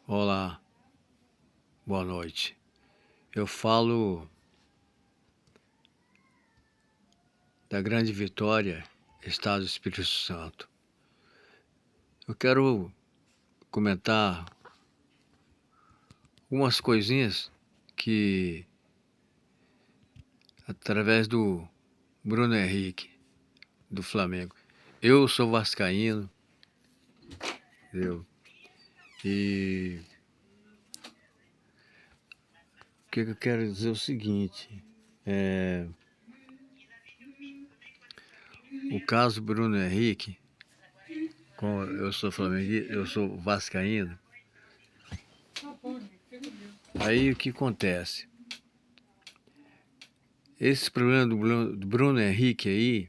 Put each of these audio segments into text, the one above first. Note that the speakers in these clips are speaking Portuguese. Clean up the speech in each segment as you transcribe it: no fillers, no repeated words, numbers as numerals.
Olá, boa noite. Eu falo da Grande Vitória, Estado do Espírito Santo. Eu quero comentar umas coisinhas que, através do Bruno Henrique, do Flamengo. Eu sou vascaíno, entendeu? E o que eu quero dizer é o seguinte, o caso Bruno Henrique, como eu sou flamenguista, eu sou vascaíno, aí o que acontece? Esse problema do Bruno Henrique aí,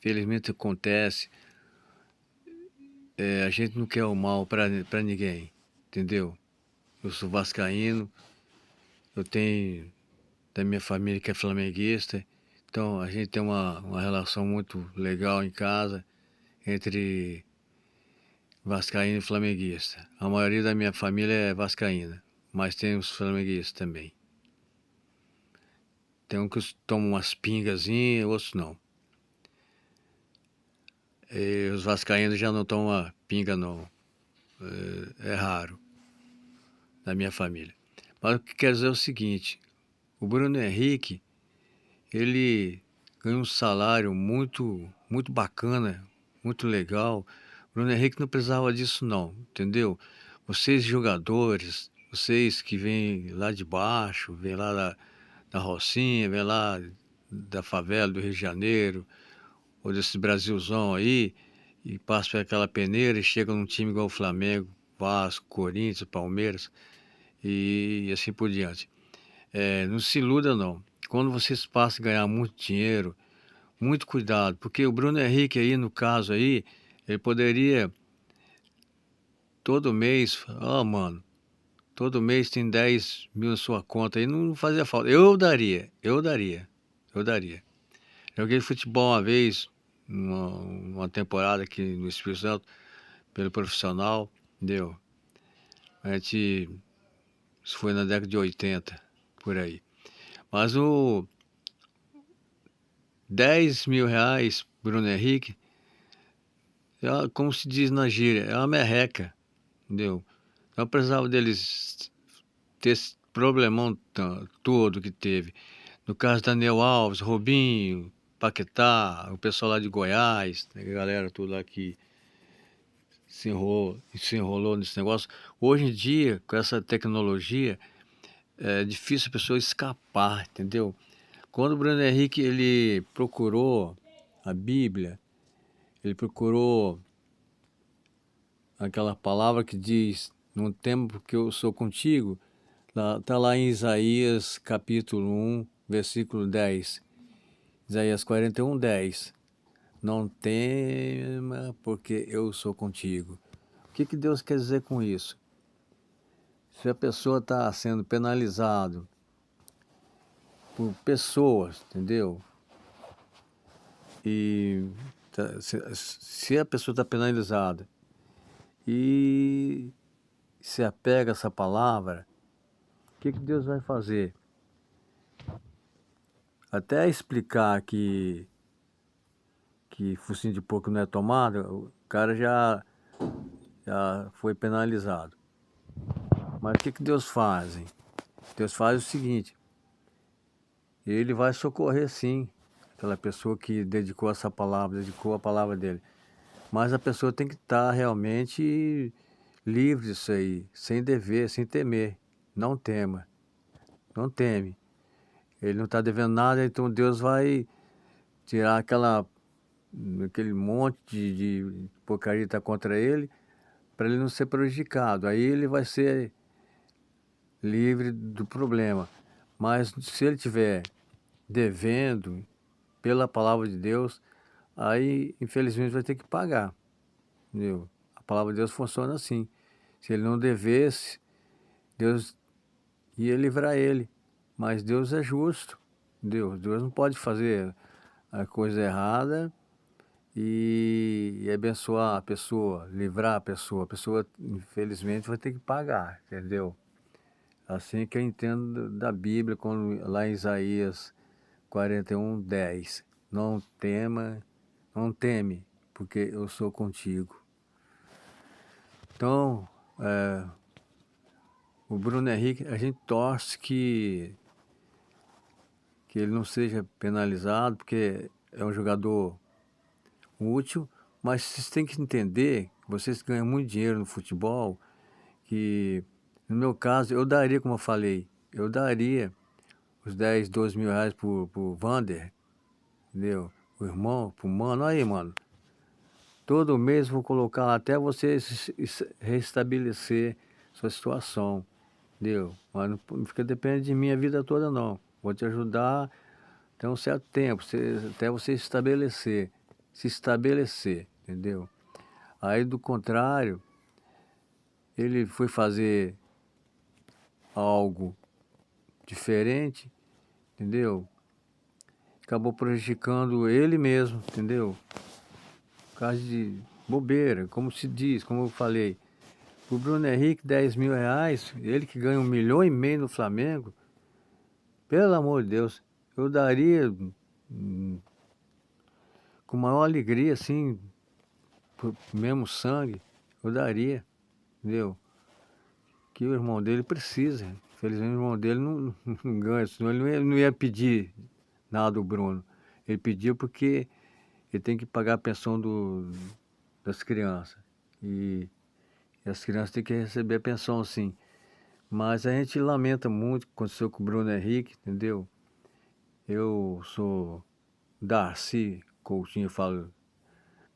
felizmente acontece. A gente não quer o mal para ninguém, entendeu? Eu sou vascaíno, eu tenho da minha família que é flamenguista, então a gente tem uma relação muito legal em casa entre vascaíno e flamenguista. A maioria da minha família é vascaína, mas tem os flamenguistas também. Tem um que tomam umas pingazinhas, outros não. E os vascaínos já não tomam pinga não, é raro na minha família. Mas o que quer dizer é o seguinte, o Bruno Henrique, ele ganha um salário muito bacana, muito legal. O Bruno Henrique não precisava disso não, entendeu? Vocês jogadores, vocês que vêm lá de baixo, vêm lá da Rocinha, vêm lá da favela do Rio de Janeiro, ou desse Brasilzão aí, e passam por aquela peneira e chegam num time igual o Flamengo, Vasco, Corinthians, Palmeiras e assim por diante. Não se iluda não. Quando vocês passam a ganhar muito dinheiro, muito cuidado, porque o Bruno Henrique aí, no caso aí, ele poderia todo mês, mano, todo mês tem 10 mil na sua conta aí, não fazia falta. Eu daria. Joguei futebol uma vez, uma temporada aqui no Espírito Santo, pelo profissional, deu. A gente, isso foi na década de 80, por aí. Mas o 10 mil reais, Bruno Henrique, como se diz na gíria, é uma merreca, entendeu? Não precisava deles ter esse problemão todo que teve. No caso Daniel Alves, Robinho, Paquetá, o pessoal lá de Goiás, né, a galera toda lá que se enrolou nesse negócio. Hoje em dia, com essa tecnologia, é difícil a pessoa escapar, entendeu? Quando o Bruno Henrique ele procurou a Bíblia, ele procurou aquela palavra que diz, no tempo que eu sou contigo, está lá em Isaías capítulo 1, versículo 10. Isaías 41, 10. Não tema, porque eu sou contigo. O que Deus quer dizer com isso? Se a pessoa está sendo penalizado por pessoas, entendeu? E se a pessoa está penalizada e se apega a essa palavra, o que Deus vai fazer? Até explicar que focinho de porco não é tomada, o cara já foi penalizado. Mas o que Deus faz? Deus faz o seguinte, ele vai socorrer sim aquela pessoa que dedicou essa palavra, dedicou a palavra dele. Mas a pessoa tem que estar realmente livre disso aí, sem dever, sem temer. Não tema, não teme. Ele não está devendo nada, então Deus vai tirar aquele monte de porcaria que está contra ele, para ele não ser prejudicado. Aí ele vai ser livre do problema. Mas se ele tiver devendo pela palavra de Deus, aí infelizmente vai ter que pagar. Entendeu? A palavra de Deus funciona assim. Se ele não devesse, Deus ia livrar ele. Mas Deus é justo. Deus não pode fazer a coisa errada e abençoar a pessoa, livrar a pessoa infelizmente vai ter que pagar, entendeu? Assim que eu entendo da Bíblia, quando lá em Isaías 41:10, não tema, não teme, porque eu sou contigo. Então, o Bruno Henrique, a gente torce que ele não seja penalizado, porque é um jogador útil, mas vocês têm que entender, vocês ganham muito dinheiro no futebol, que no meu caso, eu daria, como eu falei, eu daria os 10, 12 mil reais pro Vander, entendeu? O irmão, pro mano, aí, mano. Todo mês vou colocar lá até você restabelecer sua situação, entendeu? Mas não fica dependendo de mim a vida toda, não. Vou te ajudar até um certo tempo, até você se estabelecer, entendeu? Aí, do contrário, ele foi fazer algo diferente, entendeu? Acabou prejudicando ele mesmo, entendeu? Por causa de bobeira, como se diz, como eu falei. O Bruno Henrique, 10 mil reais, ele que ganha 1,5 milhão no Flamengo, pelo amor de Deus, eu daria com maior alegria, assim, pro mesmo sangue, eu daria, entendeu? Que o irmão dele precisa. Infelizmente o irmão dele não ganha, senão ele não ia pedir nada do Bruno. Ele pediu porque ele tem que pagar a pensão das crianças. E as crianças têm que receber a pensão, sim. Mas a gente lamenta muito o que aconteceu com o Bruno Henrique, entendeu? Eu sou Darcy Coutinho, eu falo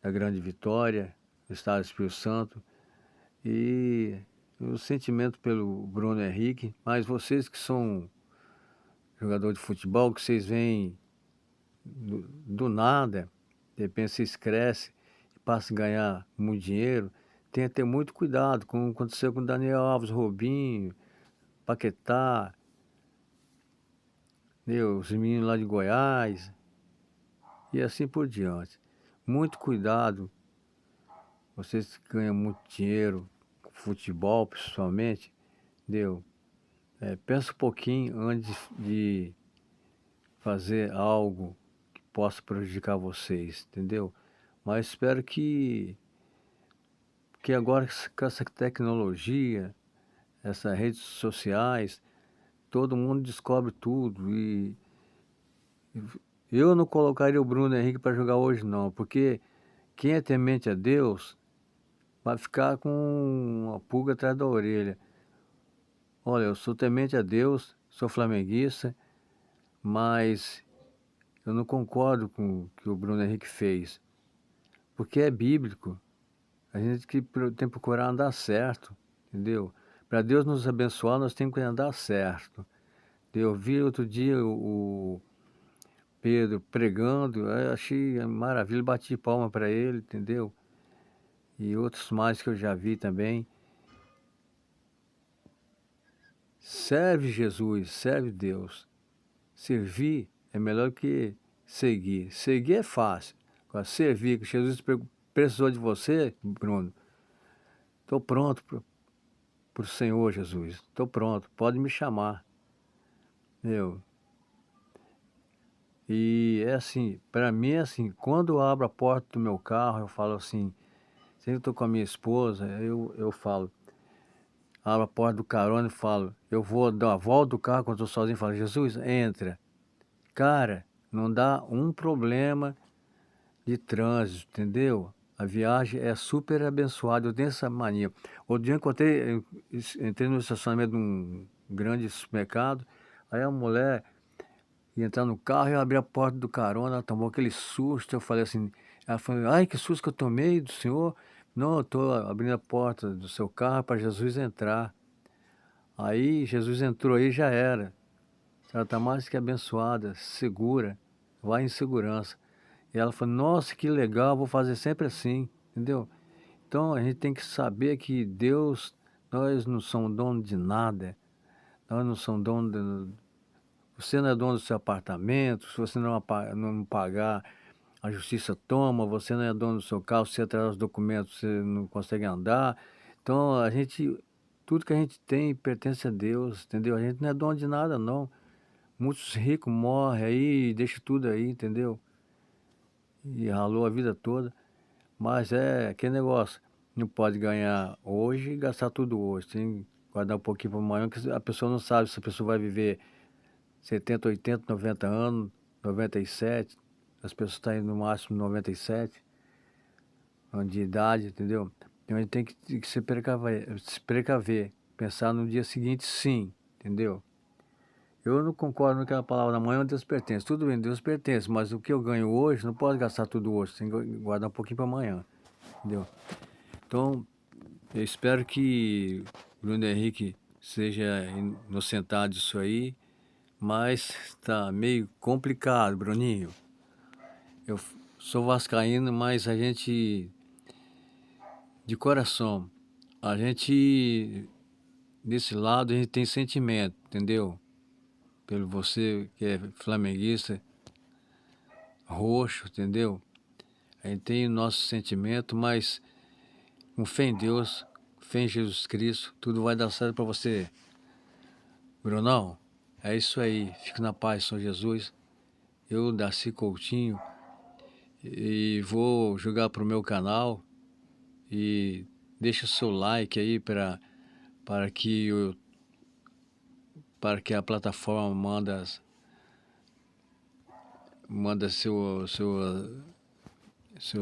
da Grande Vitória, do Estado do Espírito Santo. E o sentimento pelo Bruno Henrique, mas vocês que são jogador de futebol, que vocês vêm do nada, de repente vocês crescem e passam a ganhar muito dinheiro, tem que ter muito cuidado, como aconteceu com o Daniel Alves, Robinho, Paquetá, entendeu? Os meninos lá de Goiás, e assim por diante. Muito cuidado, vocês que ganham muito dinheiro, com futebol principalmente, entendeu? Pensa um pouquinho antes de fazer algo que possa prejudicar vocês, entendeu? Mas espero que agora com essa tecnologia, essas redes sociais, todo mundo descobre tudo e eu não colocaria o Bruno Henrique para jogar hoje não, porque quem é temente a Deus vai ficar com uma pulga atrás da orelha. Olha, eu sou temente a Deus, sou flamenguista, mas eu não concordo com o que o Bruno Henrique fez, porque é bíblico. A gente que tem que procurar andar certo, entendeu? Para Deus nos abençoar, nós temos que andar certo. Eu vi outro dia o Pedro pregando, eu achei maravilha, bati palma para ele, entendeu? E outros mais que eu já vi também. Serve Jesus, serve Deus. Servir é melhor que seguir. Seguir é fácil. Agora, servir, que Jesus precisou de você, Bruno. Estou pronto para o Senhor Jesus. Estou pronto, pode me chamar. Eu. E é assim, para mim é assim, quando eu abro a porta do meu carro, eu falo assim, se eu estou com a minha esposa, eu falo, abro a porta do carona e falo, eu vou dar a volta do carro quando estou sozinho, falo, Jesus, entra. Cara, não dá um problema de trânsito, entendeu? A viagem é super abençoada, eu tenho essa mania. Outro dia entrei no estacionamento de um grande supermercado, aí a mulher ia entrar no carro, eu abri a porta do carona, ela tomou aquele susto, eu falei assim, ela falou, ai, que susto que eu tomei do senhor. Não, eu estou abrindo a porta do seu carro para Jesus entrar. Aí Jesus entrou aí, já era. Ela está mais que abençoada, segura, vai em segurança. E ela falou, nossa, que legal, vou fazer sempre assim, entendeu? Então a gente tem que saber que Deus, nós não somos dono de nada, nós não somos dono. Você não é dono do seu apartamento, se você não pagar a justiça toma, você não é dono do seu carro, se você atrasa os documentos, você não consegue andar. Então tudo que a gente tem pertence a Deus, entendeu? A gente não é dono de nada, não. Muitos ricos morrem aí, deixa tudo aí, entendeu? E ralou a vida toda. Mas é aquele negócio, não pode ganhar hoje e gastar tudo hoje. Tem que guardar um pouquinho para amanhã, que a pessoa não sabe se a pessoa vai viver 70, 80, 90 anos, 97. As pessoas estão aí no máximo 97 anos de idade, entendeu? Então a gente tem que se precaver, pensar no dia seguinte, sim, entendeu? Eu não concordo com aquela palavra, amanhã Deus pertence. Tudo bem, Deus pertence, mas o que eu ganho hoje, não posso gastar tudo hoje, tem que guardar um pouquinho para amanhã, entendeu? Então, eu espero que o Bruno Henrique seja inocentado disso aí, mas está meio complicado, Bruninho. Eu sou vascaíno, mas a gente, de coração, a gente, desse lado, a gente tem sentimento, entendeu? Pelo você que é flamenguista, roxo, entendeu? A gente tem o nosso sentimento, mas com fé em Deus, fé em Jesus Cristo, tudo vai dar certo para você. Brunão, é isso aí. Fique na paz, São Jesus. Eu, Darcy Coutinho, e vou jogar pro meu canal e deixa o seu like aí para que para que a plataforma manda seu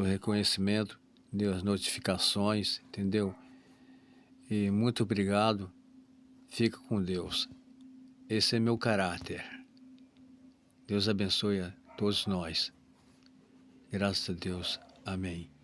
reconhecimento, dê as notificações, entendeu? E muito obrigado. Fica com Deus. Esse é meu caráter. Deus abençoe a todos nós. Graças a Deus. Amém.